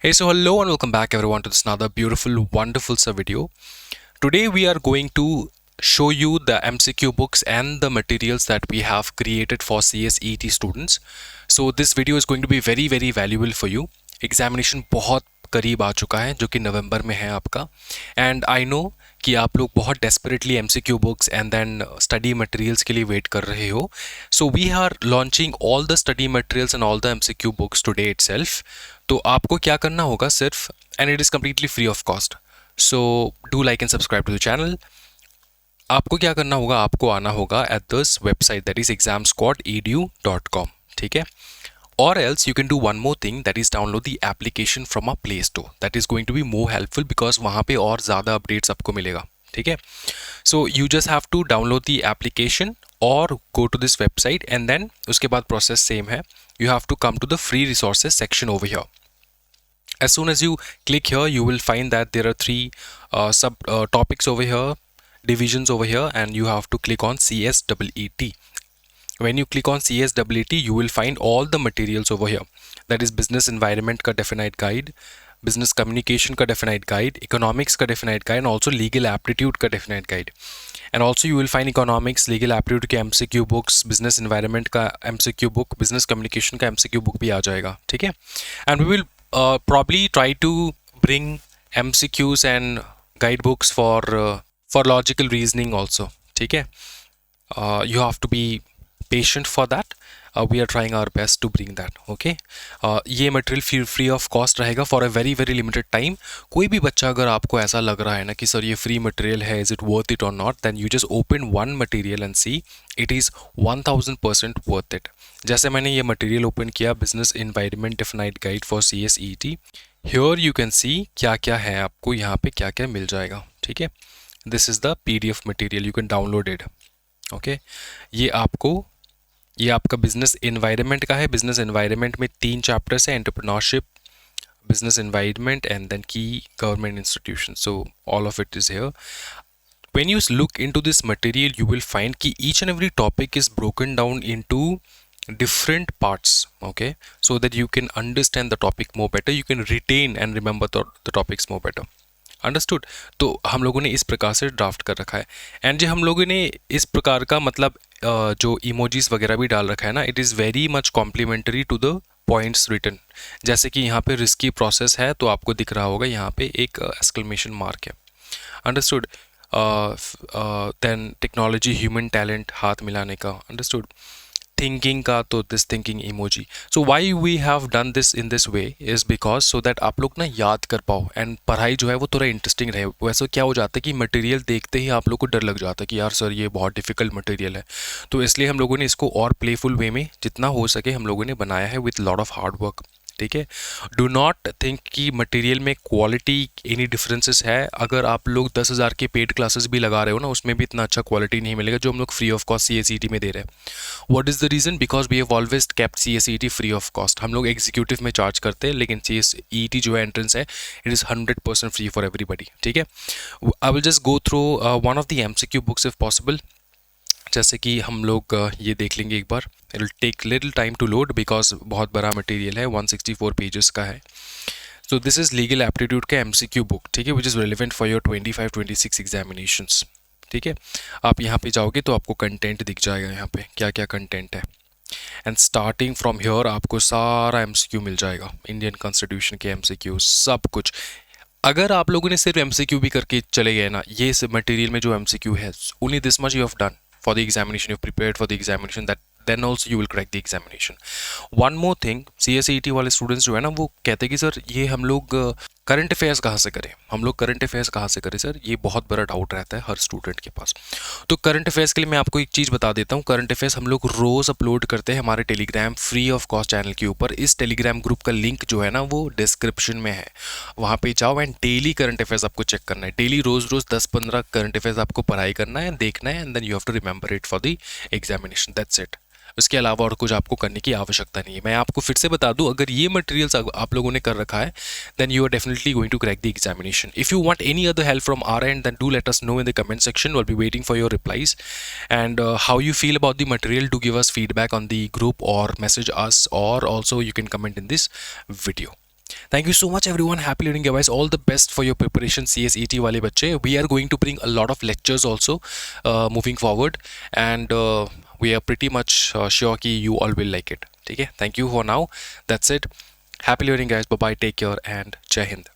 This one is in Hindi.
Hey, so hello and welcome back everyone to this another beautiful, wonderful video. Today we are going to show you the MCQ books and the materials that we have created for CSET students. So this video is going to be very, very valuable for you. Examination बहुत करीब आ चुका है जो कि नवंबर में है आपका एंड आई नो कि आप लोग बहुत desperately MCQ books and then study materials के लिए वेट कर रहे हो. So we are launching all the study materials and all the MCQ books today itself. तो आपको क्या करना होगा सिर्फ, and it is completely free of cost. So do like and subscribe to the channel. आपको क्या करना होगा, आपको आना होगा at this website that is examsquadedu.com. ठीक है. Or else you can do one more thing, that is download the application from our Play Store. That is going to be more helpful because वहाँ पे और ज़्यादा updates आपको मिलेगा. ठीक है. So you just have to download the application or go to this website and then उसके बाद process same है. You have to come to the free resources section over here. As soon as you click here, you will find that there are three sub topics over here, divisions over here, and you have to click on CSEET. When you click on CSEET, you will find all the materials over here. That is business environment का definite guide, business communication का definite guide, economics का definite guide, and also legal aptitude का definite guide. And also you will find economics, legal aptitude के MCQ books, business environment का MCQ book, business communication का MCQ book भी आ जाएगा. ठीक है. And we will probably try to bring MCQs and guidebooks for logical reasoning also. ठीक है. You have to be patient for that. We are trying our best to bring that. Okay. ये मटेरियल फ्री ऑफ कॉस्ट रहेगा for a very very limited time. कोई भी बच्चा अगर आपको ऐसा लग रहा है ना कि सर ये फ्री मटेरियल है, इज इट वर्थ इट और not, then you just open one material and see it is 1000% worth it. जैसे मैंने ये मटेरियल ओपन किया, business environment definite guide for CSET. Here you can see क्या क्या है, आपको यहाँ पे क्या क्या मिल जाएगा. ठीक है. This is the PDF material, you can download it. Okay. ये आपका बिजनेस एनवायरनमेंट का है. बिजनेस एनवायरनमेंट में 3 चैप्टर्स है, entrepreneurship, business environment and then की government institution. So all of it is here. When you look into this material, you will find कि each and every topic is broken down into different parts, okay, so that you can understand the topic more better, you can retain and remember the topics more better. Understood. तो हम लोगों ने इस प्रकार से ड्राफ्ट कर रखा है. एंड जो हम लोगों ने इस प्रकार का मतलब जो इमोजीज वगैरह भी डाल रखा है ना, it is very much complimentary to the points written. जैसे कि यहाँ पे रिस्की प्रोसेस है तो आपको दिख रहा होगा यहाँ पे एक एक्सक्लेमेशन मार्क है. Understood. Then technology, human talent, हाथ मिलाने का. अंडरस्टूड. थिंकिंग का तो this thinking emoji. So why we have done this in this way is because so that आप लोग ना याद कर पाओ एंड पढ़ाई जो है वो थोड़ा इंटरेस्टिंग रहे. वैसे क्या हो जाता है कि मटेरियल देखते ही आप लोग को डर लग जाता है कि यार सर ये बहुत डिफिकल्ट मटेरियल है. तो इसलिए हम लोगों ने इसको और प्लेफुल वे में जितना हो सके हम लोगों ने बनाया है with lot of hard work. ठीक है. डू नॉट थिंक कि मटेरियल में क्वालिटी एनी डिफरेंसेस है. अगर आप लोग 10,000 के पेड क्लासेस भी लगा रहे हो ना, उसमें भी इतना अच्छा क्वालिटी नहीं मिलेगा जो हम लोग फ्री ऑफ कॉस्ट CSET में दे रहे हैं. What is the reason? Because we have always kept CSET free of cost. हम लोग एग्जीक्यूटिव में चार्ज करते हैं, लेकिन CSET जो है एंट्रेंस है, it is 100% free for everybody. ठीक है. I will just go through one of the MCQ books if possible. जैसे कि हम लोग ये देख लेंगे एक बार. It will take little time to load because बहुत बड़ा मटेरियल है, 164 पेजेस का है. So this is legal aptitude का MCQ बुक. ठीक है. Which is relevant for your 25-26 examinations. ठीक है. आप यहाँ पे जाओगे तो आपको कंटेंट दिख जाएगा यहाँ पे क्या क्या कंटेंट है. एंड स्टार्टिंग फ्रॉम हियर आपको सारा MCQ मिल जाएगा, इंडियन कॉन्स्टिट्यूशन के MCQ सब कुछ. अगर आप लोगों ने सिर्फ MCQ भी करके चले गए ना, ये मटेरियल में जो MCQ है, only this much you have done for the examination, you've prepared for the examination, that then also you will crack the examination. One more thing, CSET वाले स्टूडेंट्स जो है ना, वो कहते हैं कि सर ये हम लोग करंट अफेयर्स कहाँ से करें, हम लोग करंट अफेयर्स कहाँ से करें सर, ये बहुत बड़ा डाउट रहता है हर स्टूडेंट के पास. तो करंट अफेयर्स के लिए मैं आपको एक चीज़ बता देता हूँ. करंट अफेयर्स हम लोग रोज़ अपलोड करते हैं हमारे Telegram free of cost channel के ऊपर. इस टेलीग्राम ग्रुप का लिंक जो है ना वो डिस्क्रिप्शन में है, वहाँ पे जाओ एंड डेली करंट अफेयर्स आपको चेक करना है. डेली रोज़ 10-15 करंट अफेयर्स आपको पढ़ाई करना है, देखना है, and then you have to remember it for the examination. That's it. उसके अलावा और कुछ आपको करने की आवश्यकता नहीं है. मैं आपको फिर से बता दूं, अगर ये मटेरियल्स आप लोगों ने कर रखा है, then you are definitely going to crack the examination. If you want any other help from our end, then do let us know in the comment section. Will be waiting for your replies. And how you feel about the material, do give us feedback on the group और मैसेज अस, और also you can comment in this video. Thank you so much everyone. Happy learning guys. All the best for your preparation CSET wale bacche. We are going to bring a lot of lectures also moving forward, and we are pretty much sure ki you all will like it. Okay? Thank you for now. That's it. Happy learning guys. Bye bye. Take care and Jai Hind.